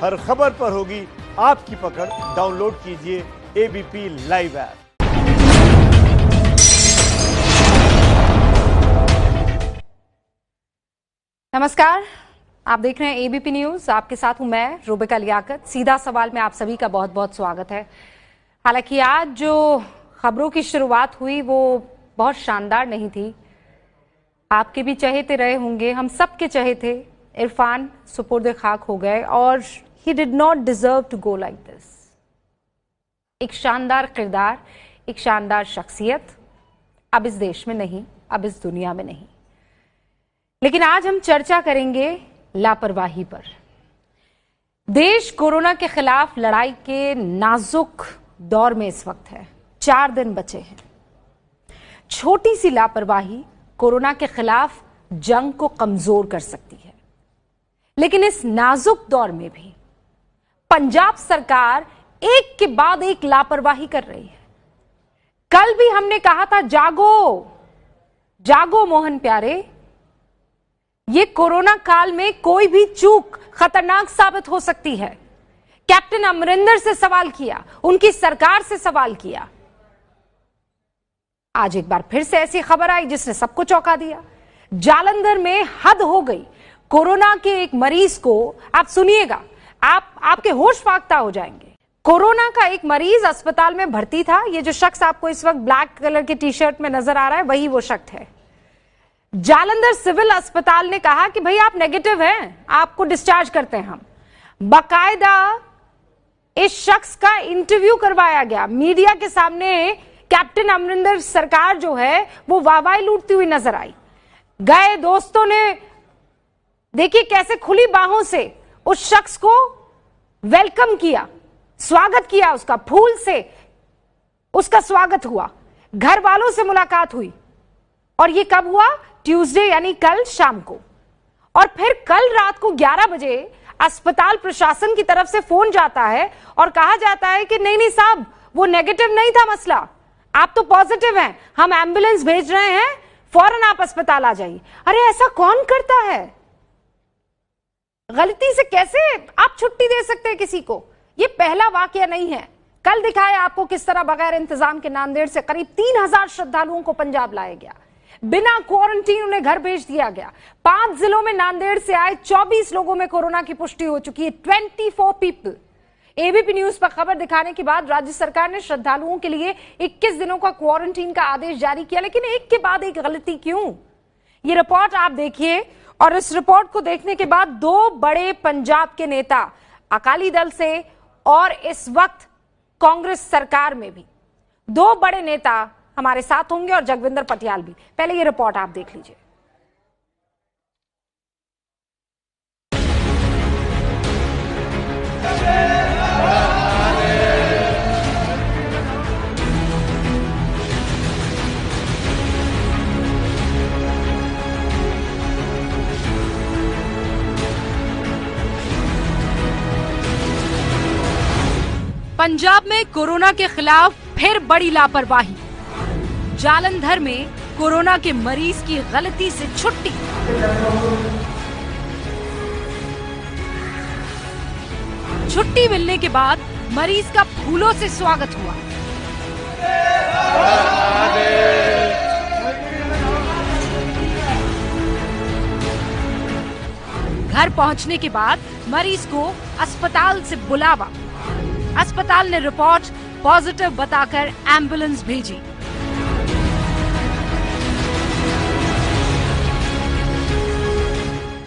हर खबर पर होगी आपकी पकड़। डाउनलोड कीजिए एबीपी लाइव ऐप। नमस्कार, आप देख रहे हैं एबीपी न्यूज। आपके साथ हूं मैं रुबिका लियाकत। सीधा सवाल में आप सभी का बहुत बहुत स्वागत है। हालांकि आज जो खबरों की शुरुआत हुई वो बहुत शानदार नहीं थी। आपके भी चहेते रहे होंगे, हम सब के चहेते इरफान सुपुर्द खाक हो गए और he did not deserve to go like this. एक शानदार किरदार, एक शानदार शख्सियत अब इस देश में नहीं, अब इस दुनिया में नहीं। लेकिन आज हम चर्चा करेंगे लापरवाही पर। देश कोरोना के खिलाफ लड़ाई के नाजुक दौर में इस वक्त है। 4 दिन बचे हैं। छोटी सी लापरवाही कोरोना के खिलाफ जंग को कमजोर कर सकती है। लेकिन इस नाजुक दौर में भी पंजाब सरकार एक के बाद एक लापरवाही कर रही है। कल भी हमने कहा था जागो जागो मोहन प्यारे, ये कोरोना काल में कोई भी चूक खतरनाक साबित हो सकती है। कैप्टन अमरिंदर से सवाल किया, उनकी सरकार से सवाल किया। आज एक बार फिर से ऐसी खबर आई जिसने सबको चौंका दिया। जालंधर में हद हो गई। कोरोना के एक मरीज को, आप सुनिएगा, आपके होश फाख्ता हो जाएंगे। कोरोना का एक मरीज अस्पताल में भर्ती था। ये जो शख्स आपको इस वक्त ब्लैक कलर की टी शर्ट में नजर आ रहा है, वही वो शख्स है। जालंधर सिविल अस्पताल ने कहा कि भाई आप नेगेटिव हैं, आपको डिस्चार्ज करते हैं हम। बाकायदा इस शख्स का इंटरव्यू करवाया गया। मीडिया के सामने कैप्टन अमरिंदर सरकार जो है वो वाहवाही लूटती हुई नजर आई। गए दोस्तों ने देखिए कैसे खुली बाहों से उस शख्स को वेलकम किया, स्वागत किया, उसका फूल से उसका स्वागत हुआ। घर वालों से मुलाकात हुई। और ये कब हुआ? ट्यूसडे यानी कल शाम को। और फिर कल रात को 11 बजे अस्पताल प्रशासन की तरफ से फोन जाता है और कहा जाता है कि नहीं नहीं साहब, वो नेगेटिव नहीं था मसला, आप तो पॉजिटिव हैं, हम एम्बुलेंस भेज रहे हैं, फौरन आप अस्पताल आ जाइए। अरे ऐसा कौन करता है? गलती से कैसे आप छुट्टी दे सकते हैं किसी को? ये पहला वाकया नहीं है। कल दिखाया आपको किस तरह बगैर इंतजाम के नांदेड़ से करीब 3000 श्रद्धालुओं को पंजाब लाया गया। बिना क्वारंटीन उन्हें घर भेज दिया गया। 5 जिलों में नांदेड़ से आए 24 लोगों में कोरोना की पुष्टि हो चुकी है। 24 पीपल। एबीपी न्यूज पर खबर दिखाने के बाद राज्य सरकार ने श्रद्धालुओं के लिए 21 दिनों का क्वारंटीन का आदेश जारी किया। लेकिन एक के बाद एक गलती क्यों? ये रिपोर्ट आप देखिए। और इस रिपोर्ट को देखने के बाद 2 बड़े पंजाब के नेता, अकाली दल से और इस वक्त कांग्रेस सरकार में भी 2 बड़े नेता हमारे साथ होंगे और जगविंदर पटियाल भी। पहले ये रिपोर्ट आप देख लीजिए। पंजाब में कोरोना के खिलाफ फिर बड़ी लापरवाही। जालंधर में कोरोना के मरीज की गलती से छुट्टी। छुट्टी मिलने के बाद मरीज का फूलों से स्वागत हुआ। घर पहुंचने के बाद मरीज को अस्पताल से बुलावा। अस्पताल ने रिपोर्ट पॉजिटिव बताकर एम्बुलेंस भेजी।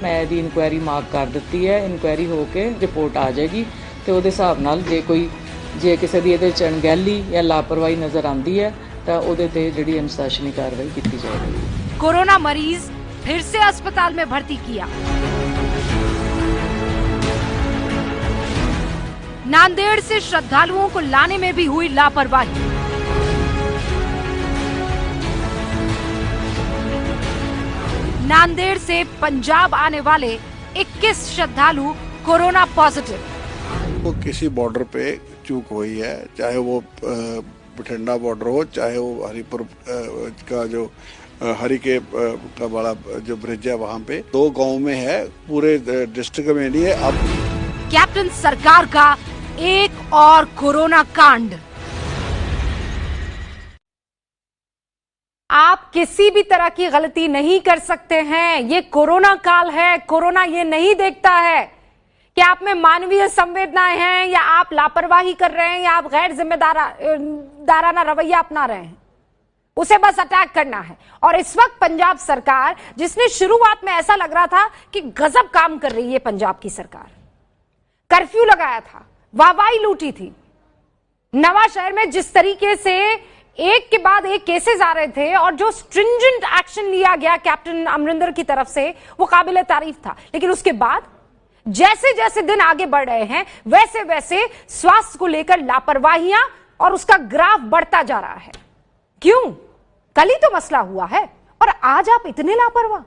मैं दी इनक्वायरी मार्क कर दी है। इनक्वायरी होके रिपोर्ट आ जाएगी तो उहदे हिसाब नाल जे किसी दी इहदे च अणगहली या लापरवाही नज़र आती है तो उहदे ते जिहड़ी अनुशासनी कार्रवाई की जाएगी। कोरोना मरीज फिर से अस्पताल में भर्ती किया। नांदेड़ से श्रद्धालुओं को लाने में भी हुई लापरवाही। नांदेड़ से पंजाब आने वाले 21 श्रद्धालु कोरोना पॉजिटिव। वो किसी बॉर्डर पे चूक हुई है, चाहे वो बठिंडा बॉर्डर हो, चाहे वो हरिपुर का जो हरिके का बड़ा जो ब्रिज है वहाँ पे 2 गांव में है, पूरे डिस्ट्रिक्ट में नहीं है। अब कैप्टन सरकार का एक और कोरोना कांड। आप किसी भी तरह की गलती नहीं कर सकते हैं। ये कोरोना काल है। कोरोना ये नहीं देखता है कि आप में मानवीय संवेदनाएं हैं या आप लापरवाही कर रहे हैं या आप गैर जिम्मेदाराना रवैया अपना रहे हैं। उसे बस अटैक करना है। और इस वक्त पंजाब सरकार, जिसने शुरुआत में ऐसा लग रहा था कि गजब काम कर रही है पंजाब की सरकार, कर्फ्यू लगाया था, वाहवाही लूटी थी, नवा शहर में जिस तरीके से एक के बाद एक केसेस आ रहे थे और जो स्ट्रिंजेंट एक्शन लिया गया कैप्टन अमरिंदर की तरफ से, वो काबिले तारीफ था। लेकिन उसके बाद जैसे जैसे दिन आगे बढ़ रहे हैं वैसे वैसे स्वास्थ्य को लेकर लापरवाहियां और उसका ग्राफ बढ़ता जा रहा है। क्यों? कल ही तो मसला हुआ है और आज आप इतने लापरवाह।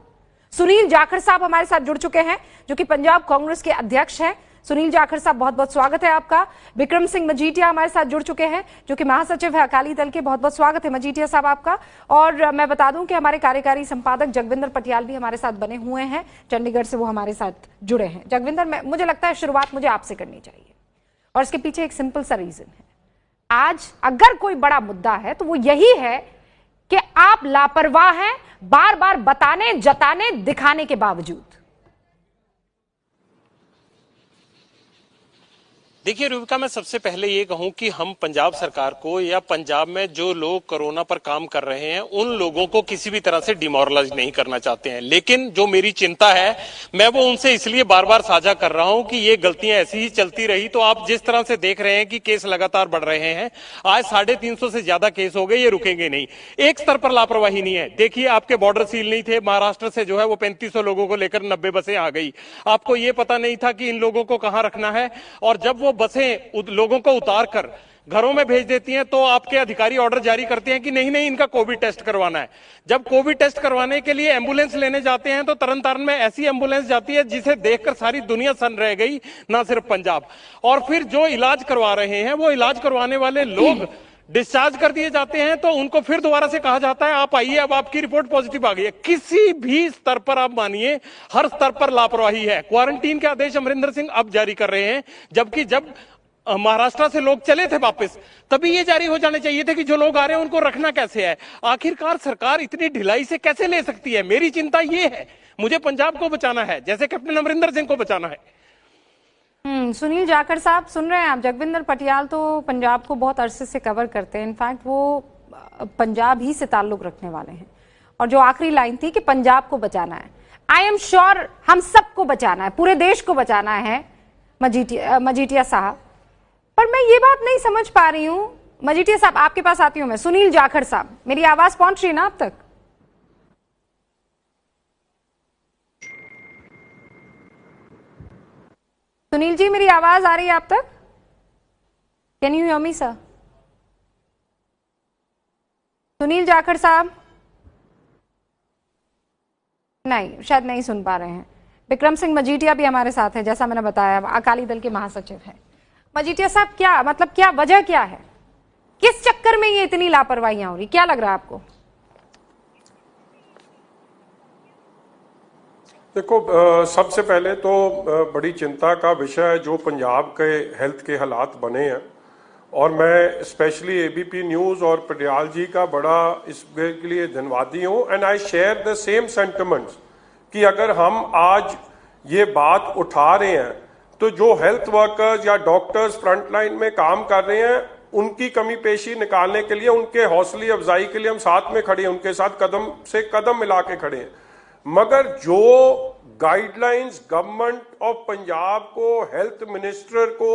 सुनील जाखड़ साहब हमारे साथ जुड़ चुके हैं, जो कि पंजाब कांग्रेस के अध्यक्ष हैं। सुनील जाखड़ साहब, बहुत बहुत स्वागत है आपका। विक्रम सिंह मजीठिया हमारे साथ जुड़ चुके हैं, जो कि महासचिव है अकाली दल के। बहुत बहुत स्वागत है मजीठिया साहब आपका। और मैं बता दूं कि हमारे कार्यकारी संपादक जगविंदर पटियाल भी हमारे साथ बने हुए हैं, चंडीगढ़ से वो हमारे साथ जुड़े हैं। जगविंदर, मुझे लगता है शुरुआत मुझे आपसे करनी चाहिए और इसके पीछे एक सिंपल सा रीजन है। आज अगर कोई बड़ा मुद्दा है तो वो यही है कि आप लापरवाह हैं, बार बार बताने, जताने, दिखाने के बावजूद। देखिए रूबिका, मैं सबसे पहले ये कहूं कि हम पंजाब सरकार को या पंजाब में जो लोग कोरोना पर काम कर रहे हैं उन लोगों को किसी भी तरह से डिमोरलाइज नहीं करना चाहते हैं। लेकिन जो मेरी चिंता है मैं वो उनसे इसलिए बार बार साझा कर रहा हूं कि ये गलतियां ऐसी ही चलती रही तो आप जिस तरह से देख रहे हैं कि केस लगातार बढ़ रहे हैं, आज 350 से ज्यादा केस हो गए, ये रुकेंगे नहीं। एक स्तर पर लापरवाही नहीं है। देखिए, आपके बॉर्डर सील नहीं थे, महाराष्ट्र से जो है वो 3500 लोगों को लेकर 90 बसें आ गई। आपको ये पता नहीं था कि इन लोगों को कहां रखना है, और जब वो बसें लोगों को उतार कर घरों में भेज देती हैं तो आपके अधिकारी ऑर्डर जारी करते हैं कि नहीं नहीं, इनका कोविड टेस्ट करवाना है। जब कोविड टेस्ट करवाने के लिए एम्बुलेंस लेने जाते हैं तो तरन तारण में ऐसी एम्बुलेंस जाती है जिसे देखकर सारी दुनिया सन रह गई, ना सिर्फ पंजाब। और फिर जो इलाज करवा रहे हैं वो इलाज करवाने वाले लोग डिस्चार्ज कर दिए जाते हैं तो उनको फिर दोबारा से कहा जाता है आप आइए, अब आपकी रिपोर्ट पॉजिटिव आ गई है। किसी भी स्तर पर आप मानिए, हर स्तर पर लापरवाही है। क्वारंटीन के आदेश अमरिंदर सिंह अब जारी कर रहे हैं, जबकि जब महाराष्ट्र से लोग चले थे वापस तभी ये जारी हो जाने चाहिए थे कि जो लोग आ रहे हैं उनको रखना कैसे है। आखिरकार सरकार इतनी ढिलाई से कैसे ले सकती है? मेरी चिंता ये है, मुझे पंजाब को बचाना है जैसे कैप्टन अमरिंदर सिंह को बचाना है। सुनील जाखड़ साहब, सुन रहे हैं आप? जगविंदर पटियाल तो पंजाब को बहुत अरसे से कवर करते हैं, इनफैक्ट वो पंजाब ही से ताल्लुक रखने वाले हैं। और जो आखिरी लाइन थी कि पंजाब को बचाना है, आई एम श्योर हम सबको बचाना है, पूरे देश को बचाना है मजीठिया साहब। पर मैं ये बात नहीं समझ पा रही हूं, मजीठिया साहब आपके पास आती हूं मैं। सुनील जाखड़ साहब, मेरी आवाज पहुंच रही है ना आप तक? सुनील जी, मेरी आवाज आ रही है आप तक? Can you hear me sir? Sunil Jakhar साहब नहीं, शायद नहीं सुन पा रहे हैं। विक्रम सिंह मजीठिया भी हमारे साथ है, जैसा मैंने बताया, अकाली दल के महासचिव हैं। मजीठिया साहब, क्या मतलब, क्या वजह क्या है? किस चक्कर में ये इतनी लापरवाहियां हो रही, क्या लग रहा है आपको? देखो, सबसे पहले तो बड़ी चिंता का विषय है जो पंजाब के हेल्थ के हालात बने हैं, और मैं स्पेशली एबीपी न्यूज़ और पटियाल जी का बड़ा इसके लिए धन्यवादी हूँ। And I share the same sentiments कि अगर हम आज ये बात उठा रहे हैं तो जो हेल्थ वर्कर्स या डॉक्टर्स फ्रंट लाइन में काम कर रहे हैं उनकी कमी पेशी निकालने के लिए, उनके हौसले अफजाई के लिए हम साथ में खड़े हैं, उनके साथ कदम से कदम मिला के खड़े हैं। मगर जो गाइडलाइंस गवर्नमेंट ऑफ पंजाब को, हेल्थ मिनिस्टर को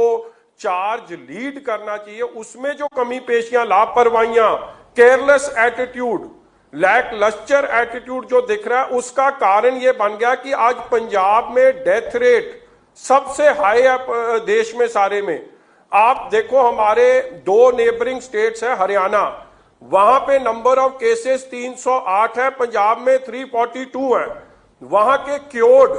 चार्ज लीड करना चाहिए, उसमें जो कमी पेशियां, लापरवाहियां, careless attitude, lacklustre attitude जो दिख रहा है, उसका कारण यह बन गया कि आज पंजाब में डेथ रेट सबसे हाई है देश में सारे में। आप देखो, हमारे 2 नेबरिंग स्टेट्स है, हरियाणा, वहां पे नंबर ऑफ केसेस 308 है, पंजाब में 342 है। वहां के क्योर्ड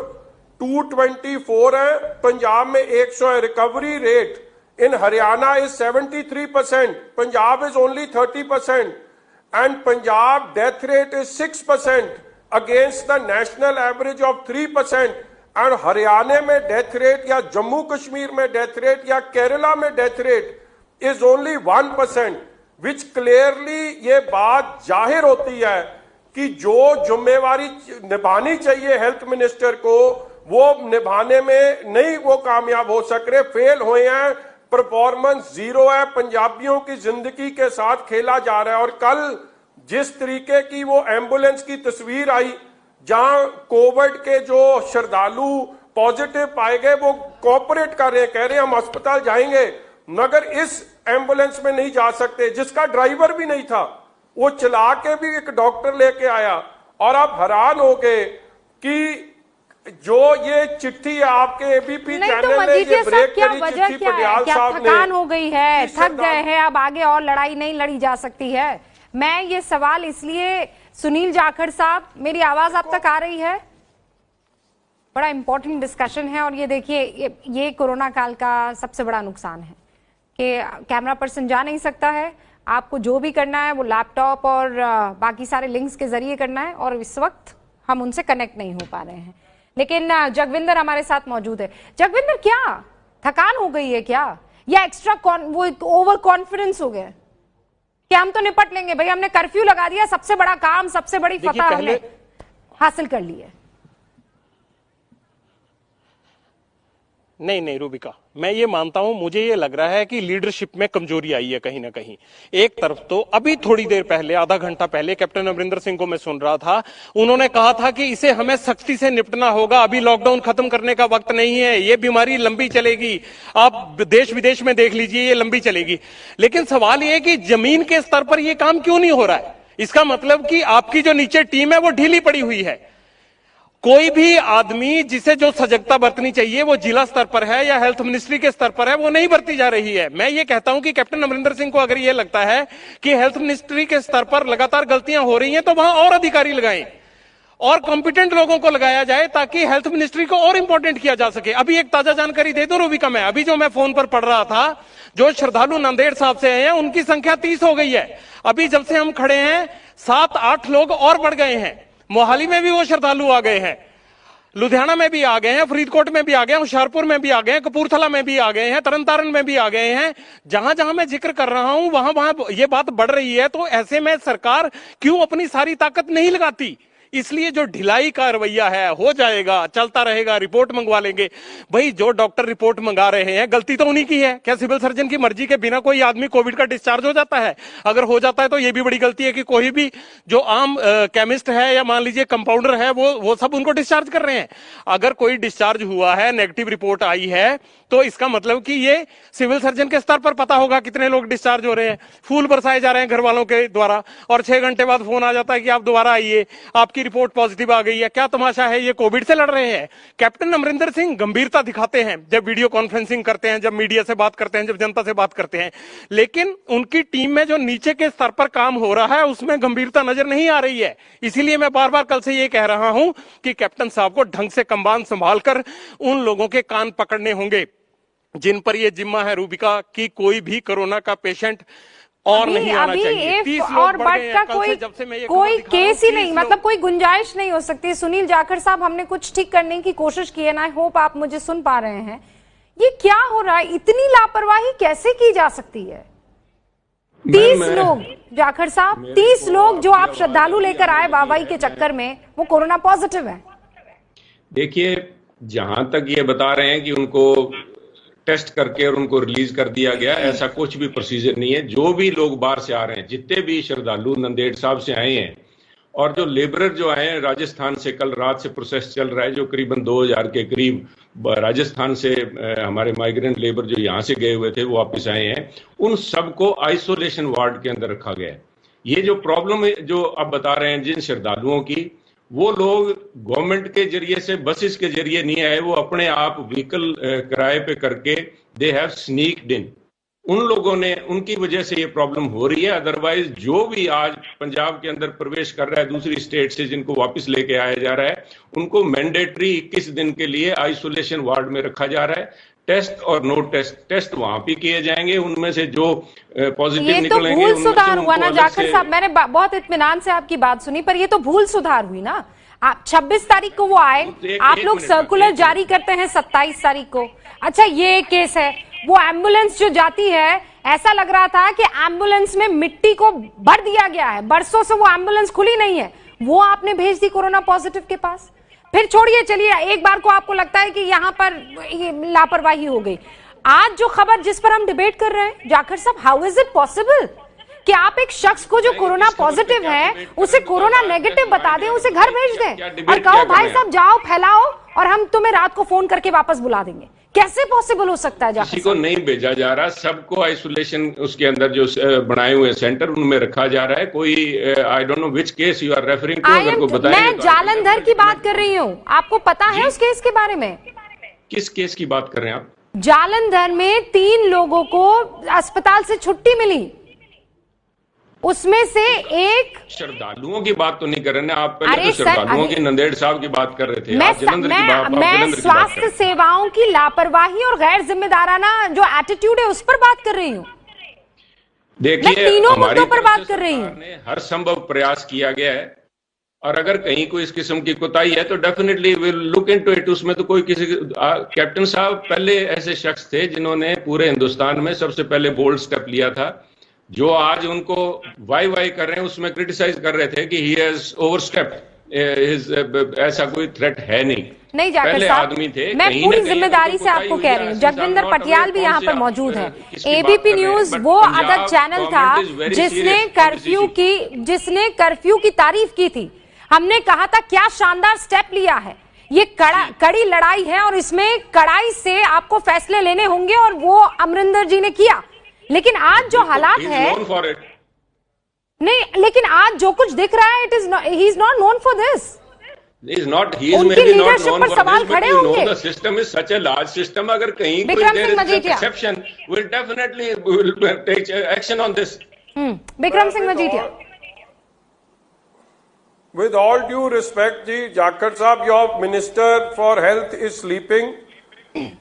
224 है, पंजाब में 100 है। Recovery rate in Haryana is 73%, Punjab is only 30%, and Punjab death rate is 6% against the national average of 3%, और हरियाणा में डेथ रेट या जम्मू कश्मीर में डेथ रेट या केरला में death rate is only 1%, which clearly ये बात जाहिर होती है कि जो जिम्मेवारी निभानी चाहिए हेल्थ मिनिस्टर को वो निभाने में नहीं वो कामयाब हो सक रहे, फेल हुए हैं, परफॉर्मेंस जीरो है, पंजाबियों की जिंदगी के साथ खेला जा रहा है। और कल जिस तरीके की वो एम्बुलेंस की तस्वीर आई जहां कोविड के जो श्रद्धालु पॉजिटिव पाए गए वो कोऑपरेट कर रहे हैं, कह रहे हैं हम अस्पताल जाएंगे, मगर इस एम्बुलेंस में नहीं जा सकते, जिसका ड्राइवर भी नहीं था, वो चला के भी एक डॉक्टर लेके आया। और आप हैरान हो गए कि जो ये चिट्ठी है आपके एबीपी चैनल ने ये ब्रेक करी चिट्ठी पटियाल साहब ने, थकान हो गई है, थक गए हैं, अब आगे और लड़ाई नहीं लड़ी जा सकती है। मैं ये सवाल इसलिए, सुनील जाखड़ साहब मेरी आवाज आप तक आ रही है? बड़ा इंपॉर्टेंट डिस्कशन है। और ये देखिए ये कोरोना काल का सबसे बड़ा नुकसान है कि कैमरा पर्सन जा नहीं सकता है, आपको जो भी करना है वो लैपटॉप और बाकी सारे लिंक्स के जरिए करना है, और इस वक्त हम उनसे कनेक्ट नहीं हो पा रहे हैं। लेकिन जगविंदर हमारे साथ मौजूद है। जगविंदर, क्या थकान हो गई है क्या, या एक्स्ट्रा वो ओवर कॉन्फिडेंस हो गया कि हम तो निपट लेंगे भाई, हमने कर्फ्यू लगा दिया, सबसे बड़ा काम, सबसे बड़ी फतह हमने हासिल कर ली है? नहीं रूबिका, मैं ये मानता हूं, मुझे ये लग रहा है कि लीडरशिप में कमजोरी आई है कहीं ना कहीं। एक तरफ तो अभी थोड़ी देर पहले, आधा घंटा पहले कैप्टन अमरिंदर सिंह को मैं सुन रहा था, उन्होंने कहा था कि इसे हमें सख्ती से निपटना होगा, अभी लॉकडाउन खत्म करने का वक्त नहीं है, ये बीमारी लंबी चलेगी, आप देश विदेश में देख लीजिए, ये लंबी चलेगी। लेकिन सवाल ये है कि जमीन के स्तर पर यह काम क्यों नहीं हो रहा है? इसका मतलब कि आपकी जो नीचे टीम है वो ढीली पड़ी हुई है। कोई भी आदमी जिसे जो सजगता बरतनी चाहिए वो जिला स्तर पर है या हेल्थ मिनिस्ट्री के स्तर पर है, वो नहीं बरती जा रही है। मैं ये कहता हूं कि कैप्टन अमरिंदर सिंह को अगर ये लगता है कि हेल्थ मिनिस्ट्री के स्तर पर लगातार गलतियां हो रही हैं, तो वहां और अधिकारी लगाएं और कॉम्पिटेंट लोगों को लगाया जाए ताकि हेल्थ मिनिस्ट्री को और इंपॉर्टेंट किया जा सके। अभी एक ताजा जानकारी दे दो रूबिका, मैं अभी जो मैं फोन पर पढ़ रहा था, जो श्रद्धालु नांदेड़ साहब से आए हैं उनकी संख्या 30 हो गई है। अभी जब से हम खड़े हैं 7-8 लोग और बढ़ गए हैं। मोहाली में भी वो श्रद्धालु आ गए हैं, लुधियाना में भी आ गए हैं, फरीदकोट में भी आ गए हैं, होशियारपुर में भी आ गए हैं, कपूरथला में भी आ गए हैं, तरनतारन में भी आ गए हैं। जहां जहां मैं जिक्र कर रहा हूं वहां वहां ये बात बढ़ रही है। तो ऐसे में सरकार क्यों अपनी सारी ताकत नहीं लगाती? इसलिए जो ढिलाई का रवैया है, हो जाएगा, चलता रहेगा, रिपोर्ट मंगवा लेंगे। भाई जो डॉक्टर रिपोर्ट मंगा रहे हैं गलती तो उन्हीं की है। क्या सिविल सर्जन की मर्जी के बिना कोई आदमी कोविड का डिस्चार्ज हो जाता है? अगर हो जाता है तो ये भी बड़ी गलती है कि कोई भी जो आम केमिस्ट है या मान लीजिए कंपाउंडर है वो सब उनको डिस्चार्ज कर रहे हैं। अगर कोई डिस्चार्ज हुआ है, नेगेटिव रिपोर्ट आई है, तो इसका मतलब कि ये सिविल सर्जन के स्तर पर पता होगा कितने लोग डिस्चार्ज हो रहे हैं। फूल बरसाए जा रहे हैं घर वालों के द्वारा, और 6 घंटे बाद फोन आ जाता है कि आप दोबारा आइए, आपकी रिपोर्ट पॉजिटिव आ गई है। क्या तमाशा है? ये कोविड से लड़ रहे हैं। कैप्टन अमरिंदर सिंह गंभीरता दिखाते हैं जब वीडियो कॉन्फ्रेंसिंग करते हैं, जब मीडिया से बात करते हैं, जब जनता से बात करते हैं, लेकिन उनकी टीम में जो नीचे के स्तर पर काम हो रहा है उसमें गंभीरता नजर नहीं आ रही है। इसीलिए मैं बार बार कल से ये कह रहा हूं कि कैप्टन साहब को ढंग से कमान संभालकर उन लोगों के कान पकड़ने होंगे जिन पर यह जिम्मा है रूबिका कि कोई भी कोरोना का पेशेंट और नहीं आना चाहिए। 30 लोग और बढ़ गए का कोई केस ही नहीं, मतलब कोई गुंजाइश नहीं हो सकती। सुनील जाखड़ साहब, हमने कुछ ठीक करने की कोशिश की है ना, आई होप आप मुझे सुन पा रहे हैं। ये क्या हो रहा है? इतनी लापरवाही कैसे की जा सकती है? 30 लोग, जाखड़ साहब, 30 लोग जो आप श्रद्धालु लेकर आए वाहवाही के चक्कर में, वो कोरोना पॉजिटिव है। देखिए, जहां तक ये बता रहे हैं कि उनको टेस्ट करके और उनको रिलीज कर दिया गया, ऐसा कुछ भी प्रोसीजर नहीं है। जो भी लोग बाहर से आ रहे हैं, जितने भी श्रद्धालु नंदेड़ साहब से आए हैं और जो लेबरर जो आए हैं राजस्थान से, कल रात से प्रोसेस चल रहा है, जो करीबन 2000 के करीब राजस्थान से हमारे माइग्रेंट लेबर जो यहाँ से गए हुए थे वो वापस आए हैं, उन सबको आइसोलेशन वार्ड के अंदर रखा गया है। ये जो प्रॉब्लम जो आप बता रहे हैं जिन श्रद्धालुओं की, वो लोग गवर्नमेंट के जरिए से, बसेस के जरिए नहीं आए, वो अपने आप व्हीकल किराए पे करके दे हैव स्नीक्ड इन। उन लोगों ने, उनकी वजह से ये प्रॉब्लम हो रही है। अदरवाइज जो भी आज पंजाब के अंदर प्रवेश कर रहा है दूसरी स्टेट से, जिनको वापस लेके आया जा रहा है, उनको मैंडेटरी 21 दिन के लिए आइसोलेशन वार्ड में रखा जा रहा है। टेस्ट और नो टेस्ट वहां भी किए जाएंगे। उनमें से जो पॉजिटिव निकलेंगे, ये तो भूल सुधार हुआ ना जाखड़ साहब, मैंने बहुत इत्मीनान से आपकी बात सुनी, पर ये तो भूल सुधार हुई ना। आप 26 तारीख को वो आए, आप लोग सर्कुलर जारी करते हैं 27 तारीख को। अच्छा, ये एक केस है, वो एम्बुलेंस जो जाती है, ऐसा लग रहा था कि एम्बुलेंस में मिट्टी को भर दिया गया है, बरसों से वो एम्बुलेंस खुली नहीं है, वो आपने भेज दी कोरोना पॉजिटिव के पास। फिर छोड़िए, चलिए, एक बार को आपको लगता है कि यहां पर लापरवाही हो गई। आज जो खबर जिस पर हम डिबेट कर रहे हैं, जाखड़ साहब, हाउ इज इट पॉसिबल कि आप एक शख्स को जो कोरोना पॉजिटिव है उसे कोरोना नेगेटिव बता दें, उसे घर भेज दें और कहो भाई साहब जाओ फैलाओ और हम तुम्हें रात को फोन करके वापस बुला देंगे? कैसे पॉसिबल हो सकता है? किसी को नहीं भेजा जा रहा, सबको आइसोलेशन उसके अंदर जो बनाए हुए सेंटर उनमें रखा जा रहा है। कोई I don't know which case you are referring to, अगर को बताएं। मैं जालंधर की बात कर रही हूँ, आपको पता है उस केस के बारे में? किस केस की बात कर रहे हैं आप? जालंधर में 3 लोगों को अस्पताल से छुट्टी मिली, उसमें से एक श्रद्धालुओं की बात तो नहीं कर रहे ना आप, पहले तो श्रद्धालुओं की नंदेड़ साहब की बात कर रहे थे। मैं स्वास्थ्य सेवाओं की लापरवाही और गैर जिम्मेदाराना जो एटीट्यूड है उस पर बात कर रही हूँ। देखिए, तीनों मुद्दों पर बात कर रही हूँ। हर संभव प्रयास किया गया है और अगर कहीं कोई इस किस्म की कोताही है तो definitely will look into it. उसमें तो कोई किसी कैप्टन साहब पहले ऐसे शख्स थे जिन्होंने पूरे हिंदुस्तान में सबसे पहले बोल्ड स्टेप लिया था। जो आज उनको वाई कर रहे हैं उसमें क्रिटिसाइज कर रहे थे कि ही हैज ओवरस्टेप्ड, ऐसा कोई थ्रेट है नहीं जाकर आदमी थे। मैं पूरी जिम्मेदारी से आपको कह रही हूँ, जगविंदर पटियाल भी यहाँ पर मौजूद है। एबीपी न्यूज वो अदद चैनल था जिसने कर्फ्यू की तारीफ की थी। हमने कहा था क्या शानदार स्टेप लिया है, ये कड़ी लड़ाई है और इसमें कड़ाई से आपको फैसले लेने होंगे और वो अमरिंदर जी ने किया। लेकिन आज जो हालात है नहीं, लेकिन आज जो कुछ दिख रहा है, he is not known for this. He is not, he is उनकी maybe not लीडरशिप known पर for सवाल this, खड़े but you know होंगे। the system is such a large system. अगर कहीं कोई Vikram there Singh is Majithia, exception, will definitely will take action on this. Vikram Singh Majithia. With all due respect, जी जाखड़ साहब, your Minister for Health is sleeping,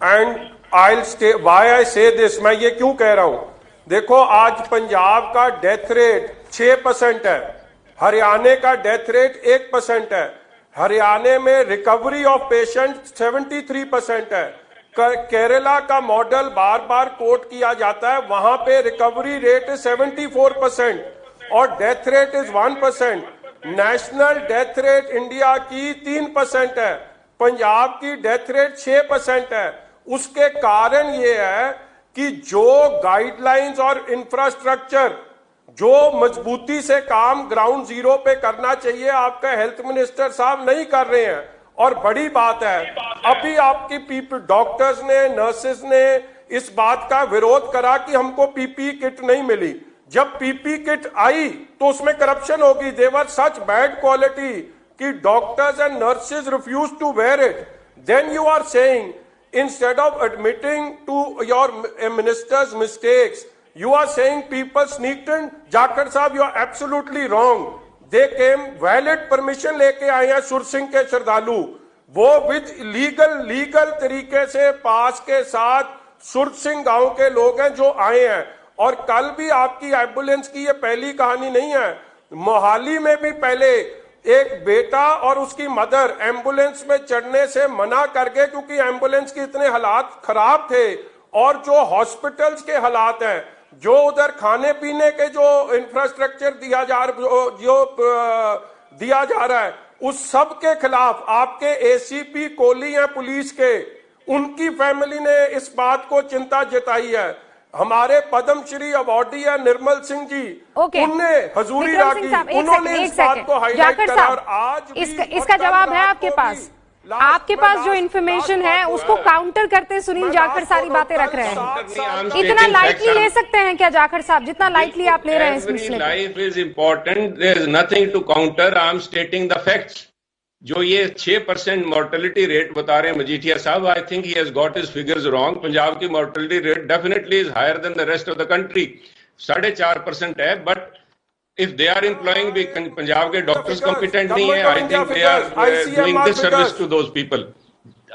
and I'll stay. Why I say this? मैं ये क्यों कह रहा हूँ? देखो, आज पंजाब का डेथ रेट 6% है, हरियाणा का डेथ रेट 1% है, हरियाणा में रिकवरी ऑफ पेशेंट 73% है। केरला का मॉडल बार बार कोट किया जाता है, वहां पे रिकवरी रेट 74% और death rate is 1%। National death rate India की 3% है, पंजाब की डेथ रेट 6% है। उसके कारण ये है कि जो गाइडलाइंस और इंफ्रास्ट्रक्चर जो मजबूती से काम ग्राउंड जीरो पे करना चाहिए, आपका हेल्थ मिनिस्टर साहब नहीं कर रहे हैं। और बड़ी बात है, अभी आपकी डॉक्टर्स ने, नर्सेस ने इस बात का विरोध करा कि हमको पीपी किट नहीं मिली। जब पीपी किट आई तो उसमें करप्शन होगी। देवर सच बैड क्वालिटी कि doctors and nurses refuse to wear it. Then you are saying instead of admitting to your minister's mistakes, you are saying people sneaked in. Jakhar साहब, you are absolutely wrong. They came valid permission लेके आए हैं सुरसिंग के श्रद्धालु, वो with legal तरीके से पास के साथ सुरसिंग गांव के लोग हैं जो आए हैं। और कल भी आपकी एम्बुलेंस की ये पहली कहानी नहीं है, मोहाली में भी पहले एक बेटा और उसकी मदर एम्बुलेंस में चढ़ने से मना कर गए क्योंकि एम्बुलेंस के इतने हालात खराब थे। और जो हॉस्पिटल्स के हालात हैं, जो उधर खाने पीने के जो इंफ्रास्ट्रक्चर दिया जा रहा है, उस सब के खिलाफ आपके एसीपी कोहली हैं पुलिस के, उनकी फैमिली ने इस बात को चिंता जताई है। हमारे पद्मश्री अवार्डी है निर्मल सिंह जी, उनने हजूरी राखी, उन्होंने इस बात को हाईलाइट करा। और आज इसका जवाब है आपके पास जो इन्फॉर्मेशन है उसको काउंटर करते सुनील जाखड़ सारी बातें रख रहे हैं। इतना लाइटली ले सकते हैं क्या जाखड़ साहब, जितना लाइटली आप ले रहे हैं इस मसले को? Life is important, there is nothing to counter, I am stating the facts. जो ये 6% मोर्टेलिटी रेट बता रहे हैं मजीठिया साहब, I think he has got his figures wrong. Punjab की mortality rate definitely is higher than the rest of the country, 4.5% है। But if they are employing भी, पंजाब के डॉक्टर्स कॉम्पिटेंट नहीं है, I think they are doing this service to those people.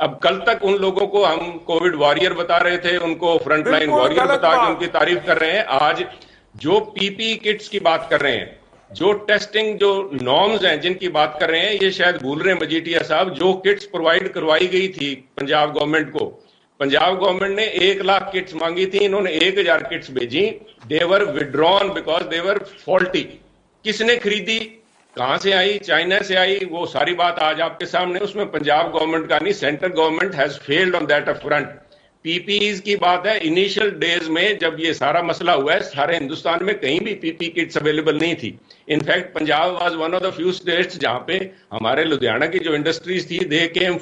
अब कल तक उन लोगों को हम कोविड वॉरियर बता रहे थे, उनको फ्रंटलाइन वॉरियर बता के उनकी तारीफ कर रहे हैं। आज जो पीपी किट्स की बात कर रहे हैं, जो टेस्टिंग जो नॉर्म्स हैं जिनकी बात कर रहे हैं, ये शायद भूल रहे हैं मजीठिया साहब, जो किट्स प्रोवाइड करवाई गई थी पंजाब गवर्नमेंट को, पंजाब गवर्नमेंट ने 1 लाख किट्स मांगी थी, इन्होंने 1000 किट्स भेजी। देवर विड्रॉन बिकॉज देवर फॉल्टी। किसने खरीदी, कहां से आई? चाइना से आई। वो सारी बात आज आपके सामने, उसमें पंजाब गवर्नमेंट का नहीं, central government has failed on that front. PPEs की बात है, इनिशियल डेज में जब ये सारा मसला हुआ है, सारे हिंदुस्तान में कहीं भी पीपी किट्स अवेलेबल नहीं थी। In fact Punjab was one of the few states जहां पे हमारे लुधियाना की जो इंडस्ट्रीज थी दे केम।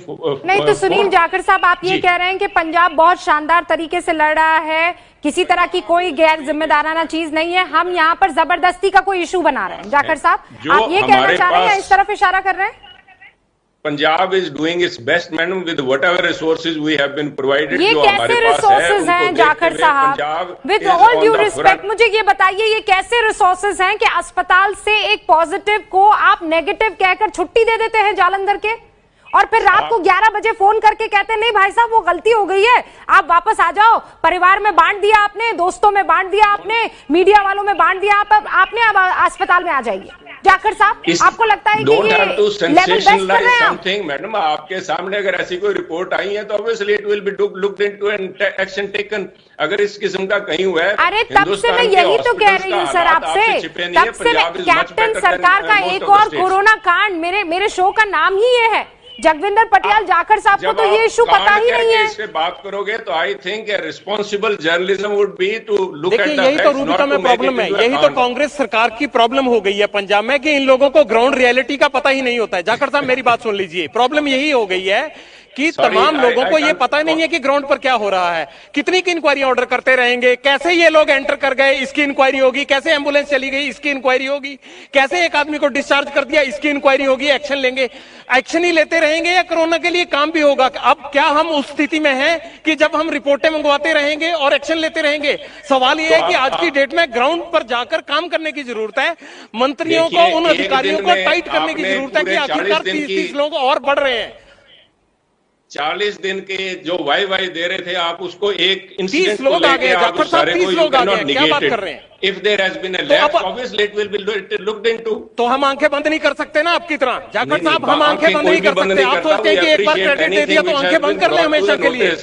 नहीं तो सुनील जाखड़ साहब, आप ये कह रहे हैं कि पंजाब बहुत शानदार तरीके से लड़ रहा है, किसी तरह की कोई गैर जिम्मेदाराना चीज नहीं है, हम यहाँ पर जबरदस्ती का कोई इशू बना रहे हैं। जाखड़ साहब, आप ये कहना चाह रहे हैं, इस तरफ इशारा कर रहे हैं? Punjab is doing its best madam with whatever resources we have been provided. ये कैसे रिसोर्सेज हैं जाखड़ साहब? विद ऑल ड्यू रिस्पेक्ट, मुझे ये बताइए, ये कैसे रिसोर्सेज हैं कि अस्पताल से एक पॉजिटिव को आप नेगेटिव कहकर छुट्टी दे देते हैं जालंधर के, और फिर रात को 11 बजे फोन करके कहते हैं नहीं भाई साहब वो गलती हो गई है, आप वापस आ जाओ, परिवार में बांट दिया आपने, दोस्तों में बांट दिया आपने, मीडिया वालों में बांट दिया, आपने अब अस्पताल में आ जाइए। जाखड़ साहब, आपको लगता है कि ये लेवल बेस्ट कर रहे हैं समथिंग? मैडम, आपके सामने अगर ऐसी कोई रिपोर्ट आई है तो obviously it will B looked into and action taken. अगर इस किस्म का कहीं हुआ है, अरे तब से मैं यही तो कह रही हूँ सर आपसे, तब से कैप्टन सरकार का एक और कोरोना कांड, मेरे शो का नाम ही ये है। जगविंदर पटियाल जाखड़ साहब को तो ये इशू पता ही नहीं है। इससे बात करोगे तो I think responsible journalism would be to look at the यही तो रूबिका में प्रॉब्लम है, यही तो कांग्रेस सरकार की प्रॉब्लम हो गई है पंजाब में कि इन लोगों को ग्राउंड रियलिटी का पता ही नहीं होता है। जाखड़ साहब मेरी बात सुन लीजिए, प्रॉब्लम यही हो गई है कि तमाम लोगों को ये पता नहीं है कि ग्राउंड पर क्या हो रहा है। कितनी की इंक्वायरी ऑर्डर करते रहेंगे, कैसे ये लोग एंटर कर गए इसकी इंक्वायरी होगी, कैसे एम्बुलेंस चली गई इसकी इंक्वायरी होगी, कैसे एक आदमी को डिस्चार्ज कर दिया इसकी इंक्वायरी होगी, एक्शन लेंगे। एक्शन ही लेते रहेंगे या कोरोना के लिए काम भी होगा? अब क्या हम उस स्थिति में हैं कि जब हम रिपोर्टें मंगवाते रहेंगे और एक्शन लेते रहेंगे? सवाल यह है कि आज की डेट में ग्राउंड पर जाकर काम करने की जरूरत है, मंत्रियों को, उन अधिकारियों को टाइट करने की जरूरत है कि आखिरकार 30 लोग और बढ़ रहे हैं। 40 दिन के जो वाई दे रहे थे, आप उसको एक 30 लोग आ गए जाखड़ साहब, 30 लोग आ गए, क्या बात कर रहे हैं? If there has been a lapse, obviously it will be looked into. तो हम आंखें बंद नहीं कर सकते ना आपकी तरह जाखड़ साहब, हम आंखें बंद नहीं कर सकते। आप सोचते हैं कि एक बार क्रेडिट दे दिया तो आंखें बंद कर ले हमेशा के लिए।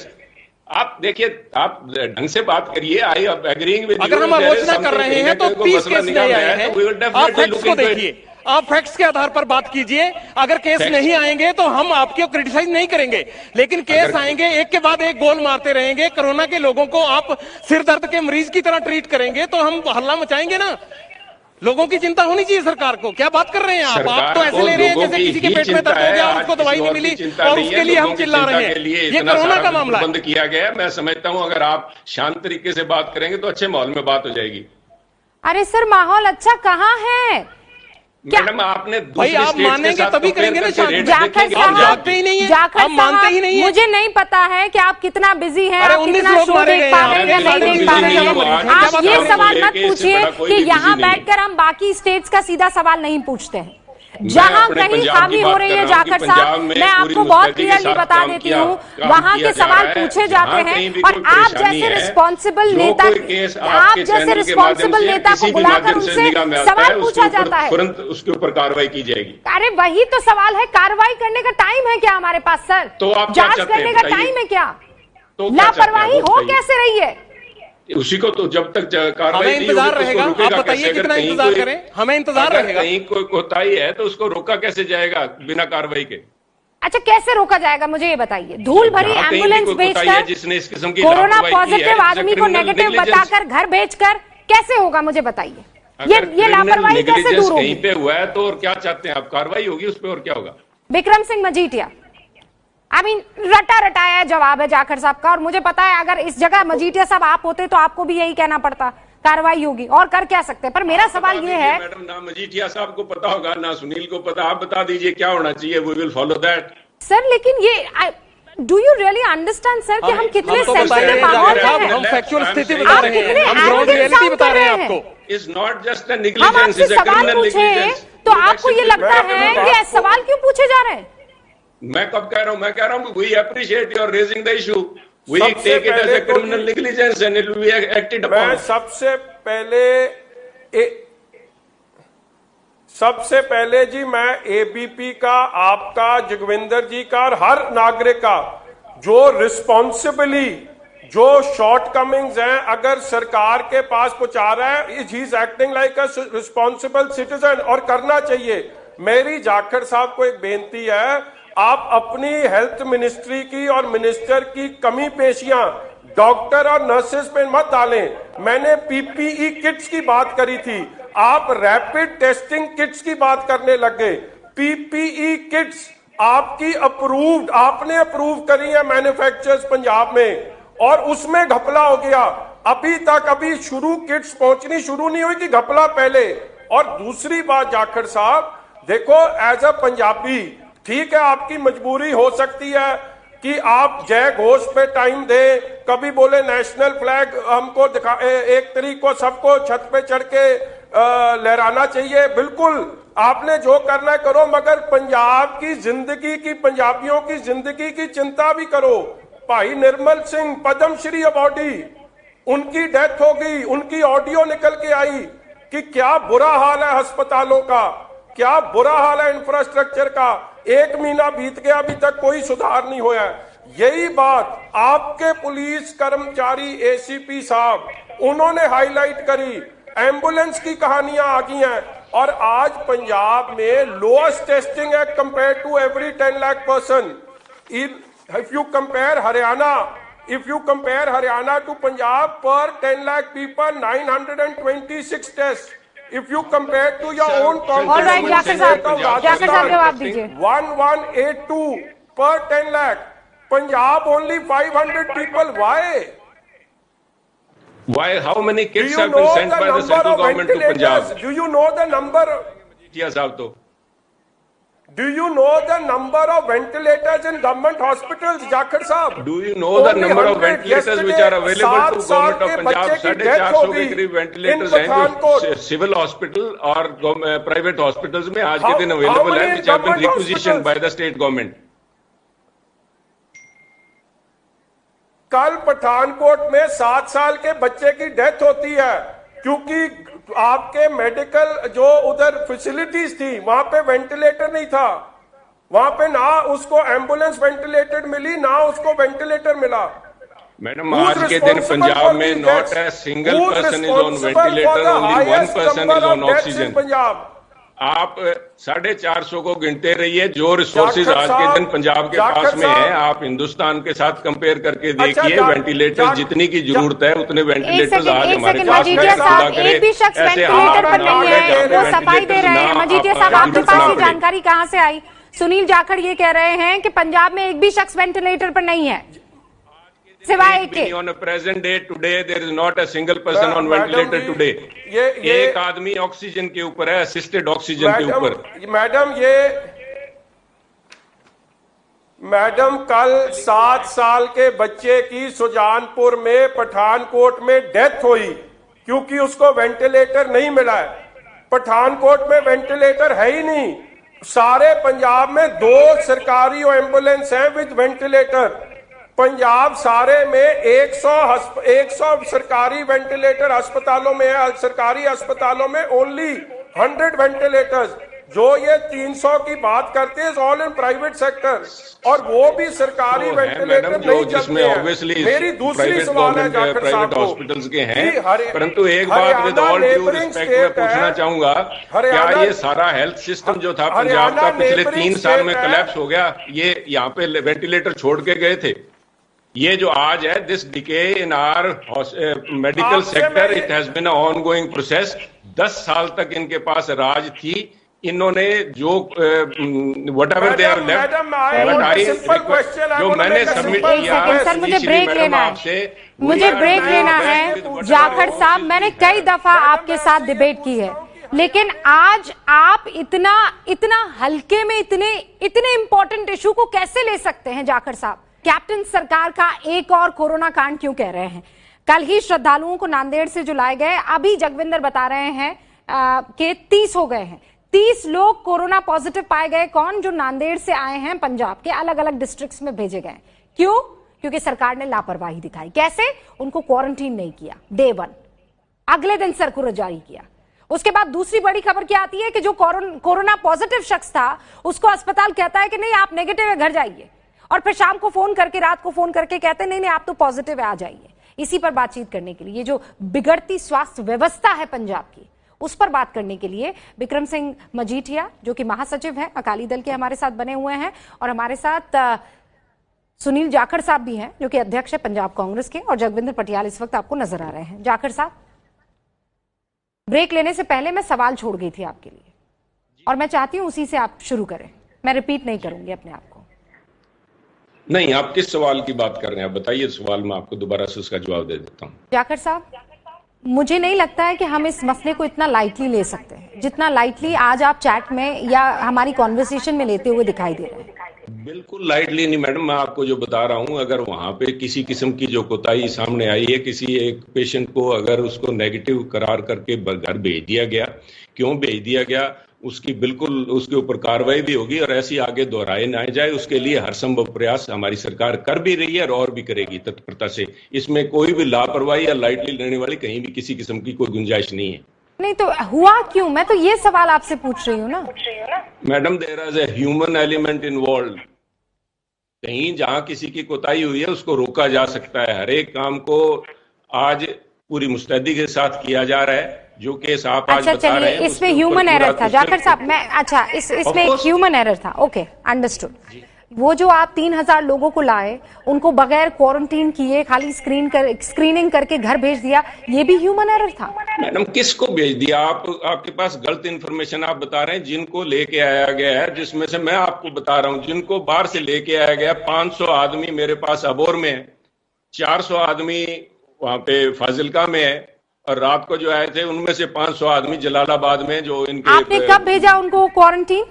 आप देखिए, आप ढंग से बात करिए। आई एग्रीइंग विद, अगर हम आलोचना कर रहे हैं तो 30 केस नहीं आए हैं, आप फैक्ट्स को देखिए, आप फैक्ट्स के आधार पर बात कीजिए। अगर केस नहीं आएंगे तो हम आपको क्रिटिसाइज नहीं करेंगे, लेकिन केस आएंगे, एक के बाद एक गोल मारते रहेंगे, कोरोना के लोगों को आप सिर दर्द के मरीज की तरह ट्रीट करेंगे तो हम हल्ला मचाएंगे ना। लोगों की चिंता होनी चाहिए सरकार को। क्या बात कर रहे हैं आप तो ऐसे ले रहे हैं जैसे किसी के पेट में दर्द हो गया और उसको दवाई नहीं मिली और उसके लिए हम चिल्ला रहे हैं। ये कोरोना का मामला बंद किया गया। मैं समझता हूं अगर आप शांत तरीके से बात करेंगे तो अच्छे माहौल में बात हो जाएगी। अरे सर, माहौल अच्छा कहाँ है? मैडम, आपने भाई आप मानेंगे तभी करेंगे ना। जाखड़ साहब, जानते ही नहीं है, आप मानते ही नहीं है। मुझे नहीं पता है कि आप कितना बिजी हैं, अरे आप 19 कितना लोग शो मारे देख पा गए रहे हैं, नहीं देख पा रहे हैं। आप ये सवाल मत पूछिए कि यहाँ बैठकर हम बाकी स्टेट्स का सीधा सवाल नहीं पूछते हैं। जहां कहीं खामी हो रही है जाखड़ साहब, मैं आपको बहुत क्लियरली बता देती हूँ, वहां के सवाल पूछे जाते हैं और आप जैसे रिस्पॉन्सिबल नेता, को बुलाकर उनसे सवाल पूछा जाता है, तुरंत उसके ऊपर कार्रवाई की जाएगी। अरे वही तो सवाल है, कार्रवाई करने का टाइम है क्या हमारे पास सर? तो आप जांच करने का टाइम है क्या? लापरवाही हो कैसे रही है? उसी को तो जब तक कार्रवाई हमें इंतजार रहेगा। आप बताइए कितना इंतजार करें? हमें इंतजार रहेगा। कहीं कोई कोताही है तो उसको रोका कैसे जाएगा बिना कार्रवाई के? अच्छा, कैसे रोका जाएगा मुझे ये बताइए? धूल भरी एम्बुलेंस भेजकर, जिसने इस किस्म की कोरोना पॉजिटिव आदमी को नेगेटिव बताकर घर भेजकर कैसे होगा मुझे बताइए? ये लापरवाही कैसे दूर होगी? कहीं पे हुआ है तो और क्या चाहते हैं आप? कार्रवाई होगी उस पर और क्या होगा? बिक्रम सिंह मजीठिया, रटा रटाया जवाब है जाखड़ साहब का, और मुझे पता है अगर इस जगह मजीठिया साहब आप होते तो आपको भी यही कहना पड़ता, कार्रवाई होगी और कर क्या सकते हैं। पर मेरा सवाल ये है, मैडम, ना मजीठिया साहब को पता होगा ना सुनील को पता, आप बता दीजिए क्या होना चाहिए, we will follow that. Sir लेकिन ये do you really understand sir कि हम कितने सेंसिटिव माहौल में हैं? हम फैक्चुअल स्थिति बता रहे हैं, हम ग्राउंड रियलिटी बता रहे हैं आपको। इट्स नॉट जस्ट अ हम नेग्लिजेंस, आपसे सवाल पूछे तो आपको ये लगता है कि सवाल क्यों पूछे जा रहे हैं? मैं कब कह रहा हूं? मैं कह रहा हूं we appreciate your raising the issue, we take it as a criminal negligence and it will be acted upon. मैं सबसे पहले सबसे पहले जी मैं एबीपी का, आपका, जगविंदर जी का और हर नागरिक का जो रिस्पॉन्सिबली जो शॉर्टकमिंग्स हैं अगर सरकार के पास पहुंचा रहा है, he is acting like a responsible citizen और करना चाहिए। मेरी जाखड़ साहब को एक बेनती है, आप अपनी हेल्थ मिनिस्ट्री की और मिनिस्टर की कमी पेशियां डॉक्टर और नर्सेस पे मत डालें। मैंने पीपीई किट्स की बात करी थी, आप रैपिड टेस्टिंग किट्स की बात करने लग गए। पीपीई किट्स आपकी अप्रूव्ड, आपने अप्रूव करी है मैन्युफैक्चरर्स पंजाब में, और उसमें घपला हो गया। अभी तक शुरू किट्स पहुंचनी शुरू नहीं हुई कि घपला पहले। और दूसरी बात जाखड़ साहब, देखो एज अ पंजाबी, ठीक है आपकी मजबूरी हो सकती है कि आप जय घोष पे टाइम दें, कभी बोले नेशनल फ्लैग हमको दिखा, 1 तारीख को सबको छत पे चढ़ के लहराना चाहिए, बिल्कुल आपने जो करना है करो, मगर पंजाब की जिंदगी की, पंजाबियों की जिंदगी की चिंता भी करो। भाई निर्मल सिंह पद्मश्री अवार्डी, उनकी डेथ हो गई, उनकी ऑडियो निकल के आई कि क्या बुरा हाल है अस्पतालों का, क्या बुरा हाल है इंफ्रास्ट्रक्चर का। 1 महीना बीत गया, अभी तक कोई सुधार नहीं हुआ है। यही बात आपके पुलिस कर्मचारी एसीपी साहब, उन्होंने हाईलाइट करी, एम्बुलेंस की कहानियां आ गई हैं, और आज पंजाब में लोएस्ट टेस्टिंग है compare to every 10 lakh person. If you compare Haryana to Punjab, per 10 lakh people, 926 tests. If you compare to your own All right, Jakhar साहब जवाब दीजिए। 1182 per 10 lakh. Punjab only 500 people. Why? Why? How many kids have been sent by the central government to Punjab? Do you know the number? Yes, साहब Do you know the number of ventilators in government hospitals, Jakhar Saab? Do you know the number of ventilators which are available to government of Punjab? 450 के करीब ventilators हैं जो civil hospital और private hospitals में आज के दिन available है, which have been requisitioned by the state government. कल पठानकोट में 7 साल के बच्चे की डेथ होती है क्योंकि आपके मेडिकल जो उधर फैसिलिटीज थी वहां पे वेंटिलेटर नहीं था, वहां पे ना उसको एम्बुलेंस वेंटिलेटेड मिली ना उसको वेंटिलेटर मिला। मैडम आज के दिन पंजाब में not a single person is on ventilator, only 1 person is on oxygen. Punjab आप 450 को गिनते रहिए जो रिसोर्सेज आज के दिन पंजाब के पास में है, आप हिंदुस्तान के साथ कंपेयर करके देखिए, वेंटिलेटर जितनी की जरूरत है उतने वेंटिलेटर्स आज हमारे पास में। एक भी शख्स वेंटिलेटर पर नहीं है, वो सफाई दे रहे हैं। मजीठिया साहब आपके पास ये जानकारी कहाँ से आई? सुनील जाखड़ ये कह रहे हैं कि पंजाब में एक भी शख्स वेंटिलेटर पर नहीं है सिवाय एक के। On a present day today there is not a single person on ventilator today. एक आदमी ऑक्सीजन के ऊपर है, असिस्टेड ऑक्सीजन के ऊपर। मैडम कल 7 साल के बच्चे की सुजानपुर में पठानकोट में डेथ हुई क्योंकि उसको वेंटिलेटर नहीं मिला है। पठानकोट में वेंटिलेटर है ही नहीं, सारे पंजाब में 2 सरकारी एम्बुलेंस हैं विद वेंटिलेटर। पंजाब सारे में 100 सरकारी वेंटिलेटर अस्पतालों में है, सरकारी अस्पतालों में ओनली 100 वेंटिलेटर्स। जो ये 300 की बात करते हैं ऑल इन प्राइवेट सेक्टर, और वो भी सरकारी वेंटिलेटर नहीं चलते हैं। मेरी दूसरी सवाल है जाखड़ साहब को, हॉस्पिटल्स के हैं, परंतु एक बात विद ऑल ड्यू रिस्पेक्ट मैं पूछना चाहूंगा, क्या ये सारा हेल्थ सिस्टम जो था पंजाब का पिछले 3 साल में कोलैप्स हो गया? ये यहाँ पे वेंटिलेटर छोड़ के गए थे। ये जो आज है this decay in our medical sector, it has been a ongoing process. 10 साल तक इनके पास राज थी, इन्होंने जो व्हाटएवर दे हैव लेफ्ट, जो मैंने सबमिट किया, मुझे ब्रेक लेना है जाखड़ साहब। मैंने कई दफा आपके साथ डिबेट की है, लेकिन आज आप इतना हल्के में इतने इंपॉर्टेंट इशू को कैसे ले सकते हैं जाखड़ साहब? कैप्टन सरकार का एक और कोरोना कांड क्यों कह रहे हैं? कल ही श्रद्धालुओं को नांदेड़ से जो लाए गए, अभी जगविंदर बता रहे हैं कि 30 हो गए हैं। 30 लोग कोरोना पॉजिटिव पाए गए। कौन? जो नांदेड़ से आए हैं, पंजाब के अलग अलग डिस्ट्रिक्ट्स में भेजे गए। क्यों? क्योंकि सरकार ने लापरवाही दिखाई। कैसे? उनको क्वारंटीन नहीं किया डे 1, अगले दिन सर्कुलर जारी किया, उसके बाद दूसरी बड़ी खबर क्या आती है कि जो कोरोना पॉजिटिव शख्स था उसको अस्पताल कहता है कि नहीं आप नेगेटिव है, घर जाइए, और फिर शाम को फोन करके, रात को फोन करके कहते हैं नहीं नहीं आप तो पॉजिटिव है, आ जाइए। इसी पर बातचीत करने के लिए, ये जो बिगड़ती स्वास्थ्य व्यवस्था है पंजाब की, उस पर बात करने के लिए बिक्रम सिंह मजीठिया जो कि महासचिव हैं अकाली दल के, हमारे साथ बने हुए हैं, और हमारे साथ सुनील जाखड़ साहब भी हैं जो कि अध्यक्ष है पंजाब कांग्रेस के, और जगविंदर पटियाल इस वक्त आपको नजर आ रहे हैं। जाखड़ साहब, ब्रेक लेने से पहले मैं सवाल छोड़ गई थी आपके लिए और मैं चाहती हूं उसी से आप शुरू करें, मैं रिपीट नहीं करूंगी अपने आप को। नहीं, आप किस सवाल की बात कर रहे हैं, आप बताइए सवाल, मैं आपको दोबारा से उसका जवाब दे देता हूँ। जाखड़ साहब, मुझे नहीं लगता है कि हम इस मसले को इतना लाइटली ले सकते हैं जितना लाइटली आज आप चैट में या हमारी कॉन्वर्सेशन में लेते हुए दिखाई दे रहे हैं। बिल्कुल लाइटली नहीं मैडम, मैं आपको जो बता रहा हूं, अगर वहां पे किसी किस्म की जो कोताही सामने आई है, किसी एक पेशेंट को अगर उसको नेगेटिव करार करके घर भेज दिया गया, क्यों भेज दिया गया, उसकी बिल्कुल उसके ऊपर कार्रवाई भी होगी और ऐसी आगे दोहराए ना जाए उसके लिए हर संभव प्रयास हमारी सरकार कर भी रही है और भी करेगी तत्परता से। इसमें कोई भी लापरवाही या लाइटली लेने वाली कहीं भी किसी किस्म की कोई गुंजाइश नहीं है। नहीं तो हुआ क्यों, मैं तो ये सवाल आपसे पूछ रही हूँ ना। Madam, there is a human element involve. कहीं जहां किसी की कोताही हुई है उसको रोका जा सकता है। हर एक काम को आज पूरी मुस्तैदी के साथ किया जा रहा है। जो केस आप आज बता रहे हैं इसमें ह्यूमन एरर था जाखड़ साहब, मैं अच्छा इसमें एक ह्यूमन एरर था, ओके अंडरस्टूड। वो जो आप 3000 लोगों को लाए, उनको बगैर क्वारंटीन किए खाली स्क्रीनिंग करके घर भेज दिया, ये भी ह्यूमन एरर था। मैडम, किसको भेज दिया? आपके पास गलत इन्फॉर्मेशन आप बता रहे हैं। जिनको लेके आया गया है, जिसमें से मैं आपको बता रहा हूं, जिनको बाहर से लेके आया गया 500 आदमी मेरे पास अबोर में है, 400 आदमी वहां पे फाजिलका में है, और रात को जो आए थे उनमें से 500 आदमी जलालाबाद में। जो इनके आपने कब भेजा उनको क्वारंटीन?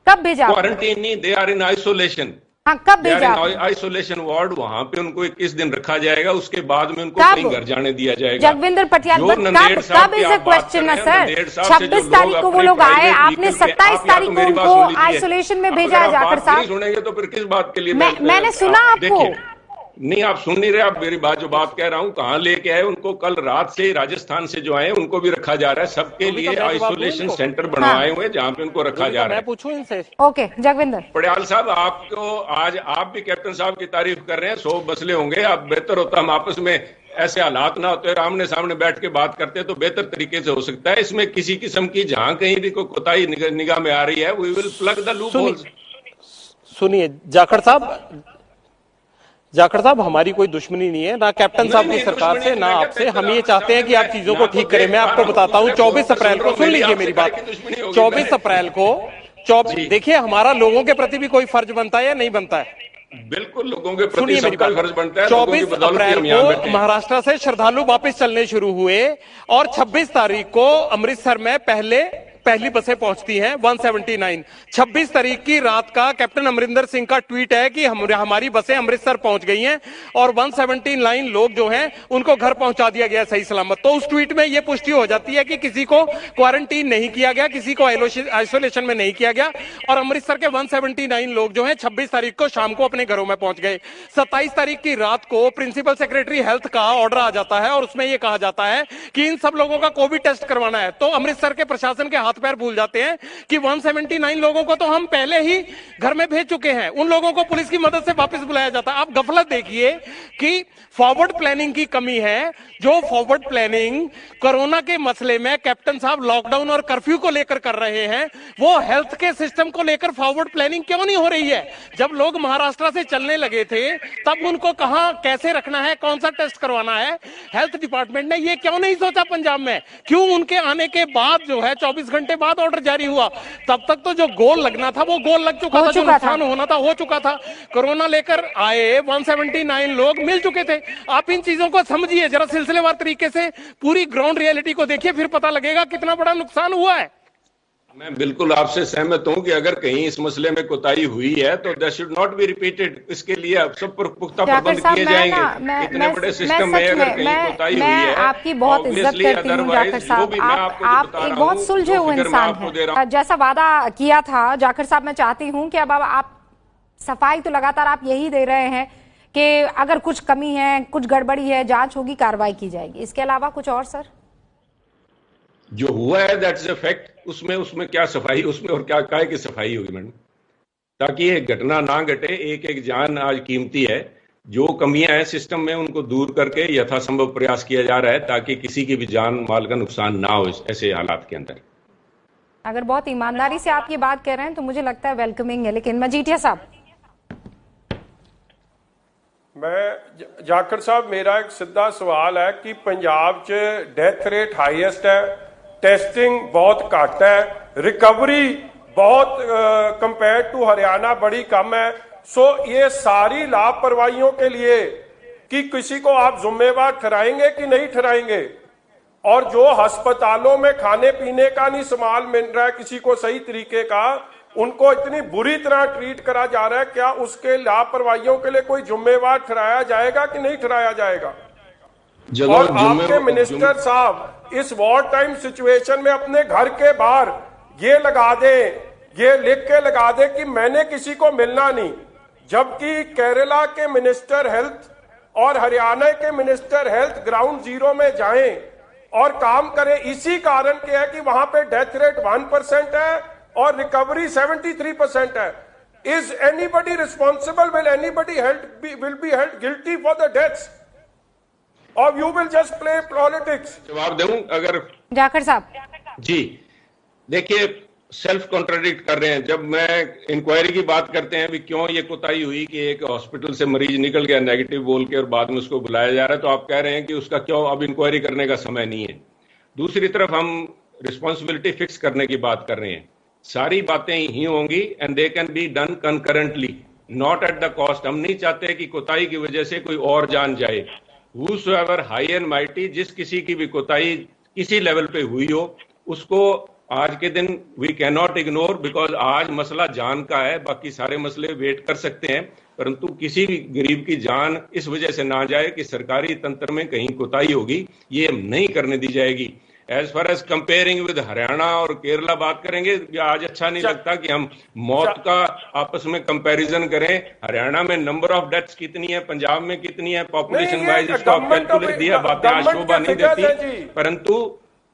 कब भेजा? क्वारंटीन नहीं, दे आर इन आइसोलेशन। हाँ, कब भेजा? आइसोलेशन वार्ड, वहां पे उनको 21 दिन रखा जाएगा, उसके बाद में उनको कहीं घर जाने दिया जाएगा। जगविंदर पटियाल, कब इज अ क्वेश्चन है सर? 26 तारीख को वो लोग आए, आपने 27 तारीख को उनको आइसोलेशन में भेजा है। जाखड़ साहब सुनेंगे तो फिर किस बात के लिए? मैंने सुना आपको नहीं, आप सुन नहीं रहे। आप मेरी बात, जो बात कह रहा हूँ, कहाँ लेके आए उनको? कल रात से राजस्थान से जो आए उनको भी रखा जा रहा है। सबके लिए आइसोलेशन सेंटर बनवाए हुए जहाँ पे उनको रखा जा रहा है। पूछूं इनसे? ओके जगविंदर पटियाल साहब, आपको आज आप भी कैप्टन साहब की तारीफ कर रहे हैं, 100 मसले होंगे। आप बेहतर होता हम आपस में ऐसे हालात ना होते, आमने सामने बैठ के बात करते तो बेहतर तरीके से हो सकता है। इसमें किसी किस्म की जहां कहीं भी कोई कोताही निगाह में आ रही है, we will plug the loopholes. सुनिए जाखड़ साहब, हमारी कोई दुश्मनी नहीं है, ना कैप्टन साहब की सरकार से, ना आपसे। हम ये चाहते हैं कि आप चीजों को ठीक करें। मैं आपको बताता हूँ, 24 अप्रैल को, सुन लीजिए मेरी बात, 24 अप्रैल को देखिए, हमारा लोगों के प्रति भी कोई फर्ज बनता है या नहीं बनता है? बिल्कुल, लोगों के प्रति सबका फर्ज बनता है। 24 अप्रैल को महाराष्ट्र से श्रद्धालु वापस चलने शुरू हुए और 26 तारीख को अमृतसर में पहली बसें पहुंचती हैं 179। 26 तारीख की रात का कैप्टन अमरिंदर सिंह का ट्वीट है कि हमारी बसें अमृतसर पहुंच गई हैं और 179 लोग जो हैं उनको घर पहुंचा दिया गया सही सलामत। तो उस ट्वीट में यह पुष्टि हो जाती है कि किसी को क्वारंटीन नहीं किया गया, किसी को आइसोलेशन में नहीं किया गया, और अमृतसर के 179 लोग जो हैं 26 तारीख को शाम को अपने घरों में पहुंच गए। 27 तारीख की रात को प्रिंसिपल सेक्रेटरी हेल्थ का ऑर्डर आ जाता है और उसमें यह कहा जाता है कि इन सब लोगों का कोविड टेस्ट करवाना है। तो अमृतसर के प्रशासन के हाथ पैर भूल जाते हैं कि 179 लोगों को तो हम पहले ही घर में भेज चुके हैं, उन लोगों को पुलिस की मदद से वापस बुलाया जाता है। आप गफलत देखिए कि फॉरवर्ड प्लानिंग की कमी है। जो फॉरवर्ड प्लानिंग कोरोना के मसले में कैप्टन साहब लॉकडाउन और कर्फ्यू को लेकर कर रहे हैं, वो हेल्थ के सिस्टम को लेकर फॉरवर्ड प्लानिंग क्यों नहीं हो रही है? जब लोग महाराष्ट्र से चलने लगे थे तब उनको कहां कैसे रखना है, कौन सा टेस्ट करवाना है, हेल्थ डिपार्टमेंट ने ये क्यों नहीं सोचा पंजाब में? क्यों उनके आने के बाद जो है 24 घंटे बाद ऑर्डर जारी हुआ? तब तक तो जो गोल लगना था वो गोल लग चुका था, जो नुकसान होना था हो चुका था। कोरोना लेकर आए 179 लोग मिल चुके थे। आप इन चीजों को समझिए, जरा सिलसिलेवार तरीके से पूरी ग्राउंड रियलिटी को देखिए, फिर पता लगेगा कितना बड़ा नुकसान हुआ है। मैं बिल्कुल आपसे सहमत हूं कि अगर कहीं इस मसले में कोताही हुई है तो that should not be repeated. इसके लिए अब सब पर पुख्ता प्रबंध किए जाएंगे। इतने बड़े सिस्टम में अगर कहीं कोताही हुई है, आपकी बहुत इज्जत करती हूँ जाखड़ साहब, आप एक बहुत सुलझे हुए इंसान हैं। जैसा वादा किया था जाखड़ साहब, मैं चाहती हूँ कि अब आप सफाई तो लगातार आप यही दे रहे हैं कि अगर कुछ कमी है, कुछ गड़बड़ी है, जांच होगी, कार्रवाई की जाएगी। इसके अलावा कुछ और सर? जो हुआ है दैट्स अ फैक्ट। उसमें क्या सफाई, उसमें और क्या काहे की सफाई होगी मैडम, ताकि ये घटना ना घटे। एक एक जान आज कीमती है। जो कमियां हैं सिस्टम में उनको दूर करके यथासंभव प्रयास किया जा रहा है ताकि किसी की भी जान माल का नुकसान ना हो ऐसे हालात के अंदर। अगर बहुत ईमानदारी से आप ये बात कह रहे हैं तो मुझे लगता है वेलकमिंग है, लेकिन मजीठिया साहब। मैं जाखड़ साहब, मेरा एक सीधा सवाल है कि पंजाब च डेथ रेट हाईएस्ट है, टेस्टिंग बहुत घट है, रिकवरी बहुत कंपेयर टू हरियाणा बड़ी कम है। सो ये सारी लापरवाहियों के लिए कि किसी को आप जिम्मेवार ठहराएंगे कि नहीं ठहराएंगे? और जो अस्पतालों में खाने पीने का नहीं सामान मिल रहा है किसी को सही तरीके का, उनको इतनी बुरी तरह ट्रीट करा जा रहा है, क्या उसके लापरवाहियों के लिए कोई जिम्मेवार ठहराया जाएगा कि नहीं ठहराया जाएगा? और आपके मिनिस्टर साहब इस वॉर टाइम सिचुएशन में अपने घर के बाहर ये लगा दे, ये लिख के लगा दे कि मैंने किसी को मिलना नहीं, जबकि केरला के मिनिस्टर हेल्थ और हरियाणा के मिनिस्टर हेल्थ ग्राउंड जीरो में जाएं और काम करें। इसी कारण के है कि वहां पे डेथ रेट 1% है और रिकवरी 73% है। Is anybody responsible? Will anybody will be held guilty for the deaths और you will just play politics? जवाब दूं अगर जाखड़ साहब जी, देखिए सेल्फ कॉन्ट्राडिक्ट कर रहे हैं। जब मैं इंक्वायरी की बात करते हैं भी क्यों ये कोताही हुई कि एक हॉस्पिटल से मरीज निकल गया नेगेटिव बोल के और बाद में उसको बुलाया जा रहा है, तो आप कह रहे हैं कि उसका क्यों अब इंक्वायरी करने का समय नहीं है। दूसरी तरफ हम रिस्पॉन्सिबिलिटी फिक्स करने की बात कर रहे हैं। सारी बातें ही होंगी and they can be done concurrently, not at the cost. हम नहीं चाहते कि कोताही की वजह से कोई और जान जाए। हूसोएवर हाई एंड माइटी, जिस किसी की भी कोताही किसी लेवल पे हुई हो, उसको आज के दिन we can not ignore, because आज मसला जान का है। बाकी सारे मसले वेट कर सकते हैं, परंतु किसी भी गरीब की जान इस वजह से ना जाए कि सरकारी तंत्र में कहीं कोताही होगी, ये नहीं करने दी जाएगी। As far as comparing with Haryana और केरला बात करेंगे, आज अच्छा नहीं लगता कि हम मौत का आपस में कंपैरिजन करें। हरियाणा में नंबर ऑफ डेथ्स कितनी है, पंजाब में कितनी है, पॉपुलेशन वाइज इसको आप कैलकुलेट दिया, बातें आज शोभा नहीं देती, परंतु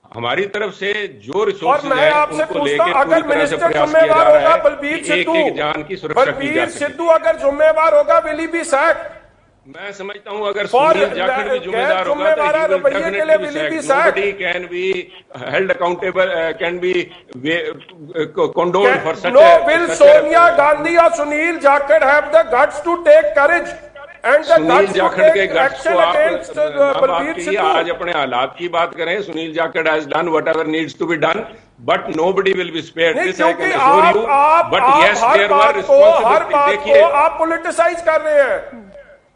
हमारी तरफ से जो रिसोर्सेज है उनको लेकर पूरी तरह से प्रयास किया जा रहा है कि एक जान की सुरक्षा की जा सके। सिद्धू अगर जिम्मेवार होगा विल ही बी सैक? मैं समझता हूं अगर सुनील जाखड़ भी जिम्मेदार होगा तो he will definitely be sacked. Nobody can be held accountable, can be condoned for such a... No, will Sonia Gandhi or Sunil Jakhar have the guts to take courage? Sunil Jakhar के guts को आप बात कीजिए, आज अपने हालात की बात करें। Sunil Jakhar has done whatever needs to be done, but nobody will be spared, this I can assure you. But yes there were responsibility. देखिए आप पॉलिटिसाइज कर रहे हैं।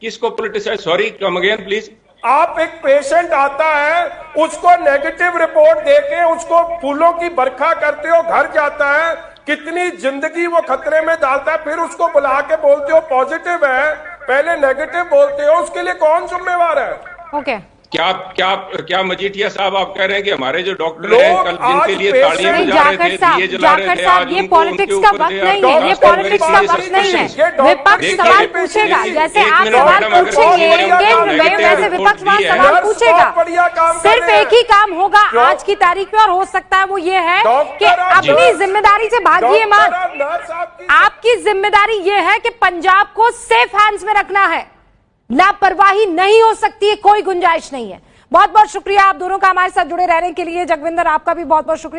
किसको politicise? Sorry, come again please. आप एक पेशेंट आता है, उसको नेगेटिव रिपोर्ट देके उसको फूलों की बरखा करते हो, घर जाता है, कितनी जिंदगी वो खतरे में डालता है, फिर उसको बुला के बोलते हो पॉजिटिव है, पहले नेगेटिव बोलते हो, उसके लिए कौन जिम्मेवार है? ओके क्या मजीठिया साहब आप कह रहे हैं कि हमारे जो डॉक्टर हैं कल जिनके लिए तालियां बजा रहे थे, दिए जला रहे थे, आज ये पॉलिटिक्स का वक्त नहीं है, ये पॉलिटिक्स का वक्त नहीं है। विपक्ष सवाल पूछेगा, जैसे आप सवाल पूछेंगे वैसे विपक्ष सवाल पूछेगा। सिर्फ एक ही काम होगा आज की तारीख में, और हो सकता है वो ये है कि अपनी जिम्मेदारी से भागिए मत। आपकी जिम्मेदारी ये है कि पंजाब को सेफ हैंड्स में रखना है, लापरवाही नहीं हो सकती है, कोई गुंजाइश नहीं है। बहुत बहुत शुक्रिया आप दोनों का हमारे साथ जुड़े रहने के लिए। जगविंदर, आपका भी बहुत बहुत शुक्रिया।